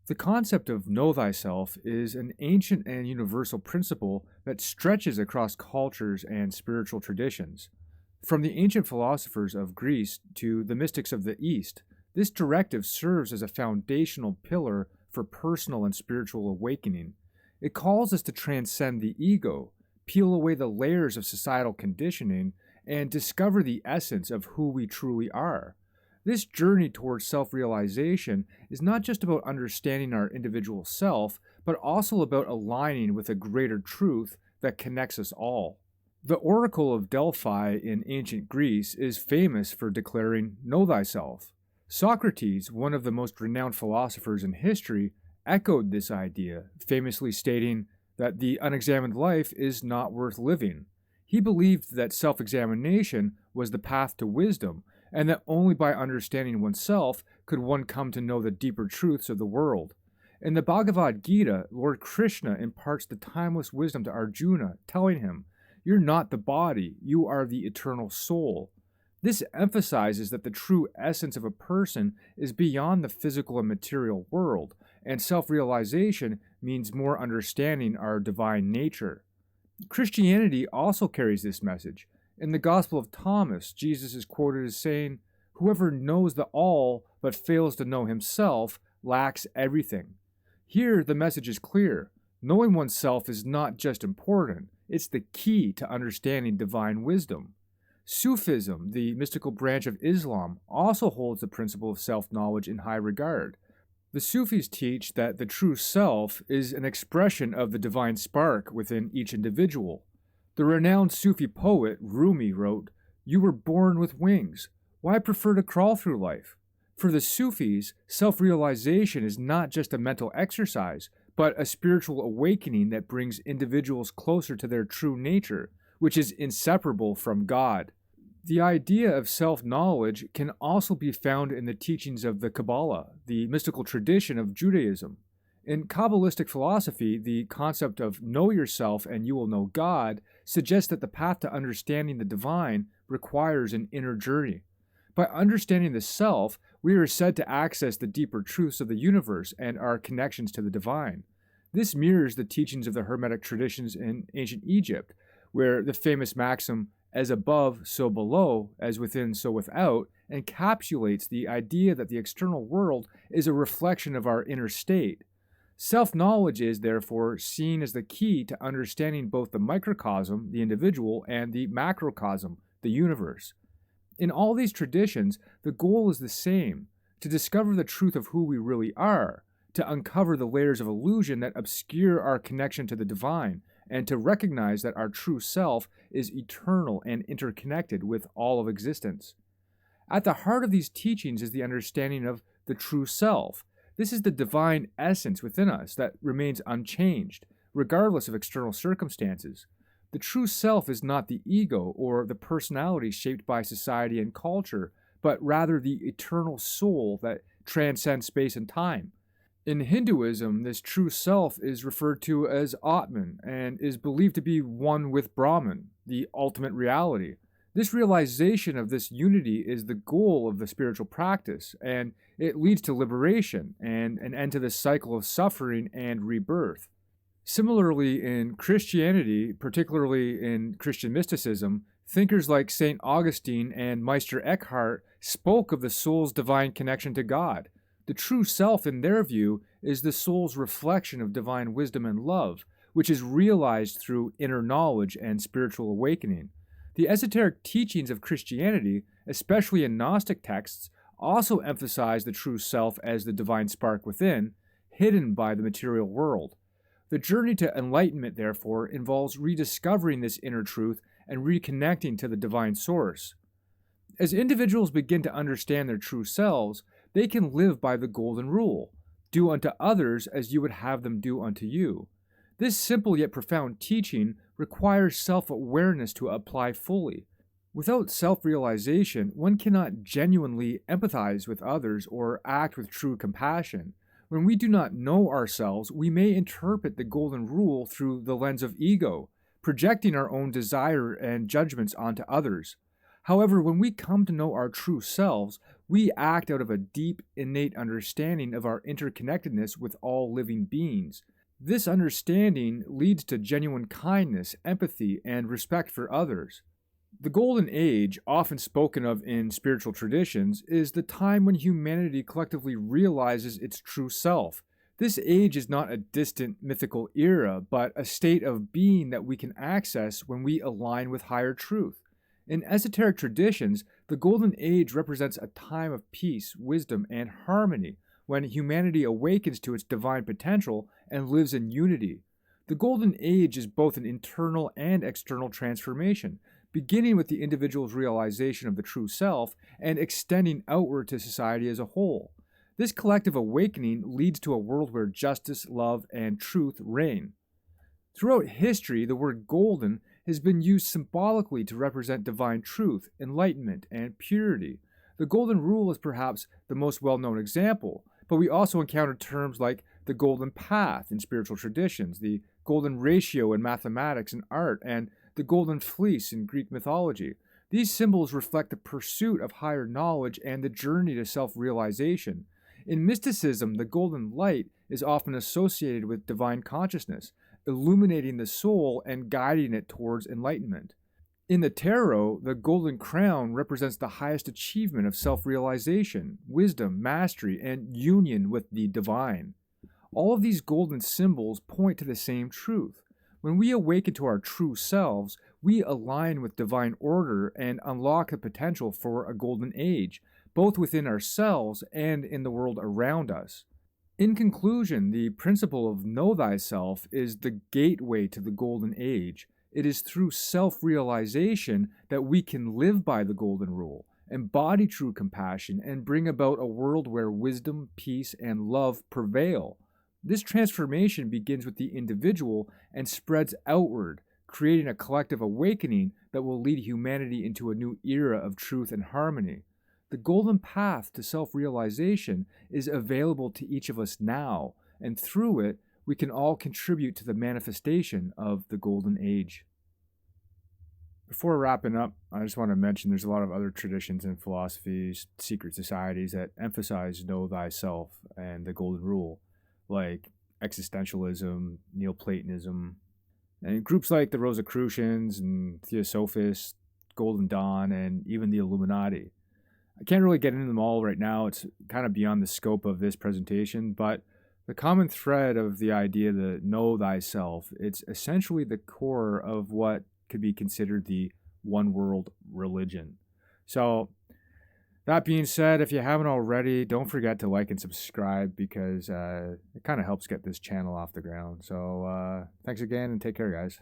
The concept of know thyself is an ancient and universal principle that stretches across cultures and spiritual traditions. From the ancient philosophers of Greece to the mystics of the East, this directive serves as a foundational pillar for personal and spiritual awakening. It calls us to transcend the ego, peel away the layers of societal conditioning, and discover the essence of who we truly are. This journey towards self-realization is not just about understanding our individual self, but also about aligning with a greater truth that connects us all. The Oracle of Delphi in ancient Greece is famous for declaring, "Know thyself." Socrates, one of the most renowned philosophers in history, echoed this idea, famously stating that the unexamined life is not worth living. He believed that self-examination was the path to wisdom, and that only by understanding oneself could one come to know the deeper truths of the world. In the Bhagavad Gita, Lord Krishna imparts the timeless wisdom to Arjuna, telling him, "You're not the body, you are the eternal soul." This emphasizes that the true essence of a person is beyond the physical and material world, and self-realization means more understanding our divine nature. Christianity also carries this message. In the Gospel of Thomas, Jesus is quoted as saying, "Whoever knows the all but fails to know himself lacks everything." Here, the message is clear. Knowing oneself is not just important, it's the key to understanding divine wisdom. Sufism, the mystical branch of Islam, also holds the principle of self-knowledge in high regard. The Sufis teach that the true self is an expression of the divine spark within each individual. The renowned Sufi poet Rumi wrote, "You were born with wings. Why prefer to crawl through life?" For the Sufis, self-realization is not just a mental exercise, but a spiritual awakening that brings individuals closer to their true nature, which is inseparable from God. The idea of self-knowledge can also be found in the teachings of the Kabbalah, the mystical tradition of Judaism. In Kabbalistic philosophy, the concept of know yourself and you will know God suggests that the path to understanding the divine requires an inner journey. By understanding the self, we are said to access the deeper truths of the universe and our connections to the divine. This mirrors the teachings of the Hermetic traditions in ancient Egypt, where the famous maxim, "as above, so below, as within, so without," encapsulates the idea that the external world is a reflection of our inner state. Self-knowledge is, therefore, seen as the key to understanding both the microcosm, the individual, and the macrocosm, the universe. In all these traditions, the goal is the same, to discover the truth of who we really are, to uncover the layers of illusion that obscure our connection to the divine, and to recognize that our true self is eternal and interconnected with all of existence. At the heart of these teachings is the understanding of the true self. This is the divine essence within us that remains unchanged, regardless of external circumstances. The true self is not the ego or the personality shaped by society and culture, but rather the eternal soul that transcends space and time. In Hinduism, this true self is referred to as Atman and is believed to be one with Brahman, the ultimate reality. This realization of this unity is the goal of the spiritual practice, and it leads to liberation and an end to the cycle of suffering and rebirth. Similarly, in Christianity, particularly in Christian mysticism, thinkers like St. Augustine and Meister Eckhart spoke of the soul's divine connection to God. The true self, in their view, is the soul's reflection of divine wisdom and love, which is realized through inner knowledge and spiritual awakening. The esoteric teachings of Christianity, especially in Gnostic texts, also emphasize the true self as the divine spark within, hidden by the material world. The journey to enlightenment, therefore, involves rediscovering this inner truth and reconnecting to the divine source. As individuals begin to understand their true selves, they can live by the golden rule, do unto others as you would have them do unto you. This simple yet profound teaching requires self-awareness to apply fully. Without self-realization, one cannot genuinely empathize with others or act with true compassion. When we do not know ourselves, we may interpret the golden rule through the lens of ego, projecting our own desire and judgments onto others. However, when we come to know our true selves, we act out of a deep, innate understanding of our interconnectedness with all living beings. This understanding leads to genuine kindness, empathy, and respect for others. The Golden Age, often spoken of in spiritual traditions, is the time when humanity collectively realizes its true self. This age is not a distant mythical era, but a state of being that we can access when we align with higher truth. In esoteric traditions, the Golden Age represents a time of peace, wisdom, and harmony, when humanity awakens to its divine potential and lives in unity. The Golden Age is both an internal and external transformation, beginning with the individual's realization of the true self and extending outward to society as a whole. This collective awakening leads to a world where justice, love, and truth reign. Throughout history, the word golden has been used symbolically to represent divine truth, enlightenment, and purity. The Golden Rule is perhaps the most well-known example, but we also encounter terms like the Golden Path in spiritual traditions, the Golden Ratio in mathematics and art, and the Golden Fleece in Greek mythology. These symbols reflect the pursuit of higher knowledge and the journey to self-realization. In mysticism, the golden light is often associated with divine consciousness, illuminating the soul and guiding it towards enlightenment. In the tarot, the golden crown represents the highest achievement of self-realization, wisdom, mastery, and union with the divine. All of these golden symbols point to the same truth. When we awaken to our true selves, we align with divine order and unlock the potential for a golden age, both within ourselves and in the world around us. In conclusion, the principle of Know Thyself is the gateway to the Golden Age. It is through self-realization that we can live by the Golden Rule, embody true compassion, and bring about a world where wisdom, peace, and love prevail. This transformation begins with the individual and spreads outward, creating a collective awakening that will lead humanity into a new era of truth and harmony. The golden path to self-realization is available to each of us now, and through it, we can all contribute to the manifestation of the Golden Age. Before wrapping up, I just want to mention there's a lot of other traditions and philosophies, secret societies that emphasize Know Thyself and the Golden Rule, like existentialism, Neoplatonism, and groups like the Rosicrucians and Theosophists, Golden Dawn, and even the Illuminati. I can't really get into them all right now. It's kind of beyond the scope of this presentation, but the common thread of the idea to know thyself, it's essentially the core of what could be considered the one world religion. So that being said, if you haven't already, don't forget to like and subscribe because it kind of helps get this channel off the ground. So thanks again and take care, guys.